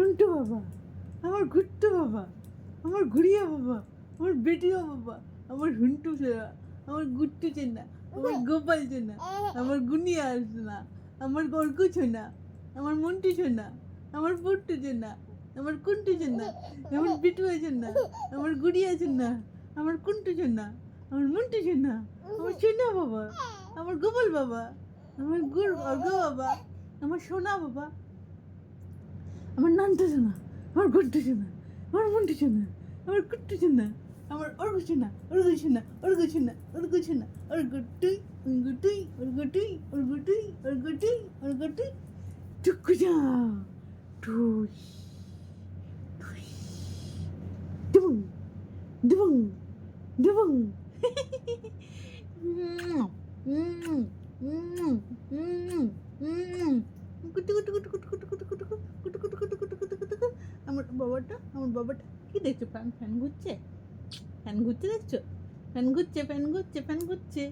নন্টু বাবা, আমার গুট্টু বাবা, আমার গুড়িয়া বাবা, আমার বেটিয়া বাবা, আমার হুন্টু সোনা, আমার গুট্টু চেনা, আমার গোপাল চেনা, আমার গুনিয়া সোনা, আমার গর্গু ছোনা, আমার মন্টু সোনা, আমার পুট্টু চেনা, আমার কুন্টু চেনা, আমার বিটুয়া চেনা, আমার গুড়িয়া চেনা, আমার কুন্টু চেনা, আমার মন্টু চেনা, আমার চেনা বাবা, আমার গোপাল বাবা, আমার অর্ঘ বাবা, আমার সোনা বাবা, আমার নানটা শোনা, আমার গুড্ডু শোনা, আমার মন্টু শোনা, আমার কুট্টু শোনা, আমার অর্ঘ শোনা, অর্ঘ শোনা, অর্ঘ শোনা, অর্ঘ শোনা, অর্ঘটুই, অর্ঘটুই, অর্ঘটুই, অর্ঘটুই, অর্ঘটুই, অর্ঘটুই, টুকু যা, টুই, টুই, ডুবুং, ডুবুং, ডুবুং, কুটু কুটু কুটু কুটু কুটু কুটু কুটু কুটু কুটু কুটু কুটু কুটু কুটু কুটু। আমার বাবাটা কি দেখছো? ফ্যান ঘুরছে, ফ্যান ঘুরছে দেখছো? ফ্যান ঘুরছে, ফ্যান ঘুরছে, ফ্যান ঘুরছে।